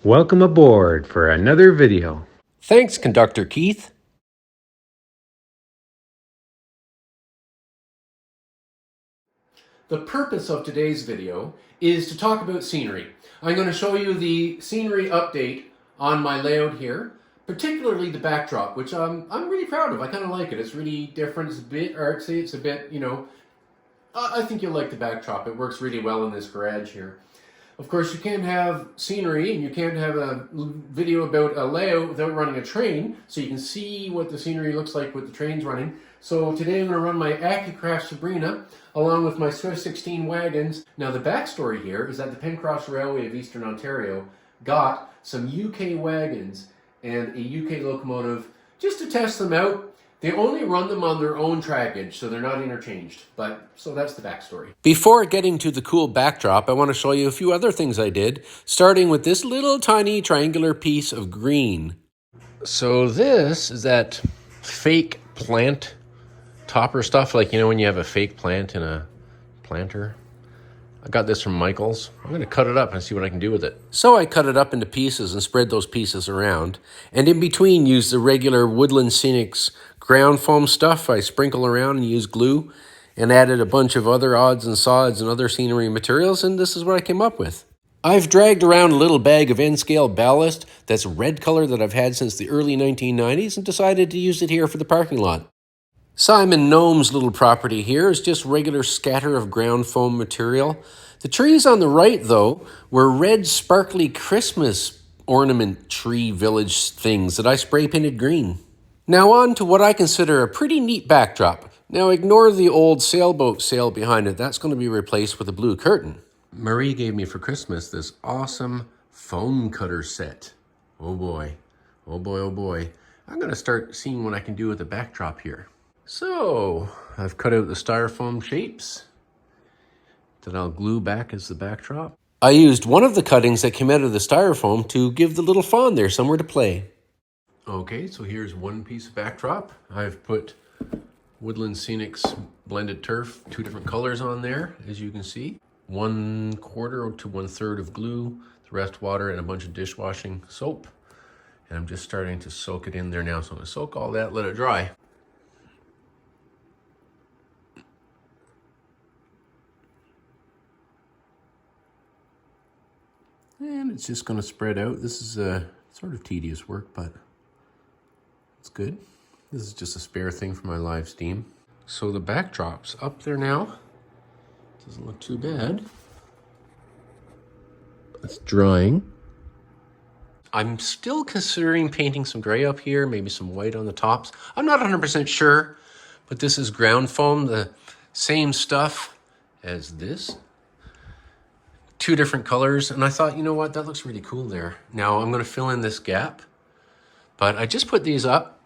Welcome aboard for another video. Thanks, Conductor Keith. The purpose of today's video is to talk about scenery. I'm going to show you the scenery update on my layout here, particularly the backdrop, which I'm really proud of. I kind of like it. It's really different. It's a bit artsy. It's a bit, I think you'll like the backdrop. It works really well in this garage here. Of course, you can't have scenery and you can't have a video about a layout without running a train, so you can see what the scenery looks like with the trains running. So today I'm going to run my Accucraft Sabrina along with my Swift 16 wagons. Now the backstory here is that the Pencross Railway of Eastern Ontario got some UK wagons and a UK locomotive just to test them out. They only run them on their own trackage, so they're not interchanged. So that's the backstory. Before getting to the cool backdrop, I want to show you a few other things I did, starting with this little tiny triangular piece of green. So this is that fake plant topper stuff, like, when you have a fake plant in a planter. I got this from Michael's. I'm going to cut it up and see what I can do with it. So I cut it up into pieces and spread those pieces around. And in between, use the regular Woodland Scenics ground foam stuff I sprinkle around and use glue. And added a bunch of other odds and sods and other scenery materials, and this is what I came up with. I've dragged around a little bag of N-scale ballast that's red color that I've had since the early 1990s and decided to use it here for the parking lot. Simon Gnome's little property here is just regular scatter of ground foam material. The trees on the right, though, were red sparkly Christmas ornament tree village things that I spray painted green. Now on to what I consider a pretty neat backdrop. Now ignore the old sailboat sail behind it. That's going to be replaced with a blue curtain. Marie gave me for Christmas this awesome foam cutter set. Oh boy. Oh boy, oh boy. I'm going to start seeing what I can do with the backdrop here. So, I've cut out the styrofoam shapes that I'll glue back as the backdrop. I used one of the cuttings that came out of the styrofoam to give the little fawn there somewhere to play. Okay, so here's one piece of backdrop. I've put Woodland Scenics blended turf, 2 different colors on there, as you can see. 1/4 to 1/3 of glue, the rest water, and a bunch of dishwashing soap. And I'm just starting to soak it in there now. So I'm going to soak all that, let it dry. And it's just going to spread out. This is sort of tedious work, but it's good. This is just a spare thing for my live steam. So the backdrop's up there now. Doesn't look too bad. It's drying. I'm still considering painting some gray up here, maybe some white on the tops. I'm not 100% sure, but this is ground foam, the same stuff as this. 2 different colors, and I thought, you know what, that looks really cool there. Now I'm going to fill in this gap, but I just put these up.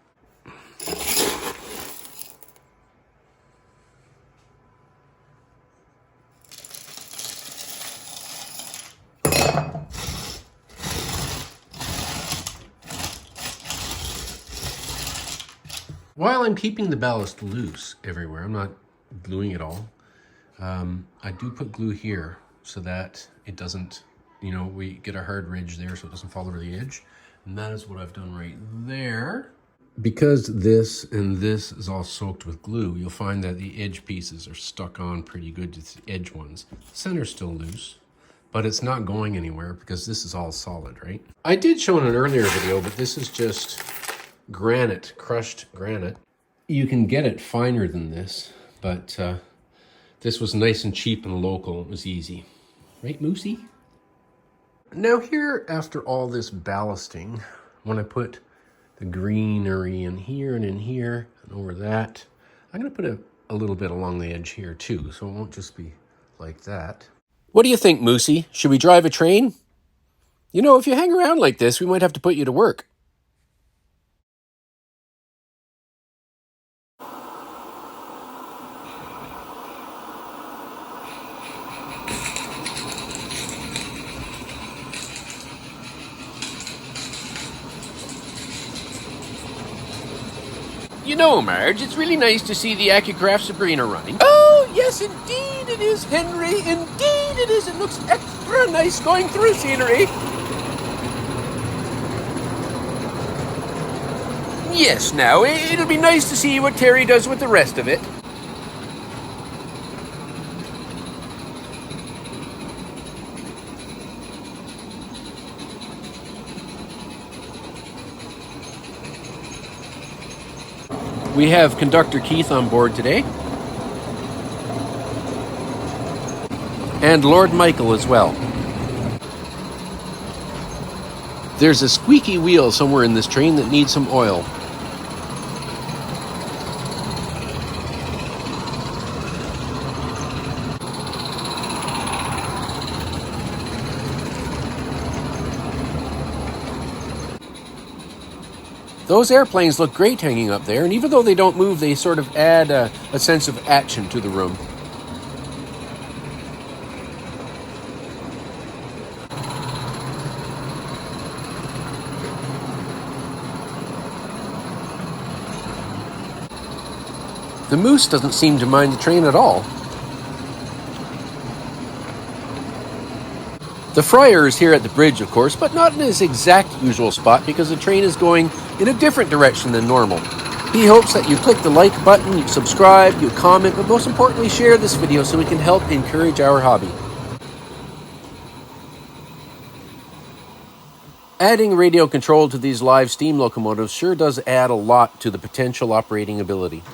While I'm keeping the ballast loose everywhere, I'm not gluing it all, I do put glue here so that it doesn't, we get a hard ridge there so it doesn't fall over the edge. And that is what I've done right there. Because this and this is all soaked with glue, you'll find that the edge pieces are stuck on pretty good to the edge ones. The center's still loose, but it's not going anywhere because this is all solid, right? I did show in an earlier video, but this is just granite, crushed granite. You can get it finer than this, but this was nice and cheap and local. It was easy. Right, Moosey? Now here, after all this ballasting, when I put the greenery in here and over that, I'm going to put a little bit along the edge here too, so it won't just be like that. What do you think, Moosey? Should we drive a train? If you hang around like this, we might have to put you to work. Marge, it's really nice to see the Accucraft Sabrina running. Oh, yes, indeed it is, Henry. Indeed it is. It looks extra nice going through scenery. Yes, now, it'll be nice to see what Terry does with the rest of it. We have Conductor Keith on board today. And Lord Michael as well. There's a squeaky wheel somewhere in this train that needs some oil. Those airplanes look great hanging up there, and even though they don't move, they sort of add a sense of action to the room. The moose doesn't seem to mind the train at all. The Friar is here at the bridge, of course, but not in his exact usual spot because the train is going in a different direction than normal. He hopes that you click the like button, you subscribe, you comment, but most importantly share this video so we can help encourage our hobby. Adding radio control to these live steam locomotives sure does add a lot to the potential operating ability.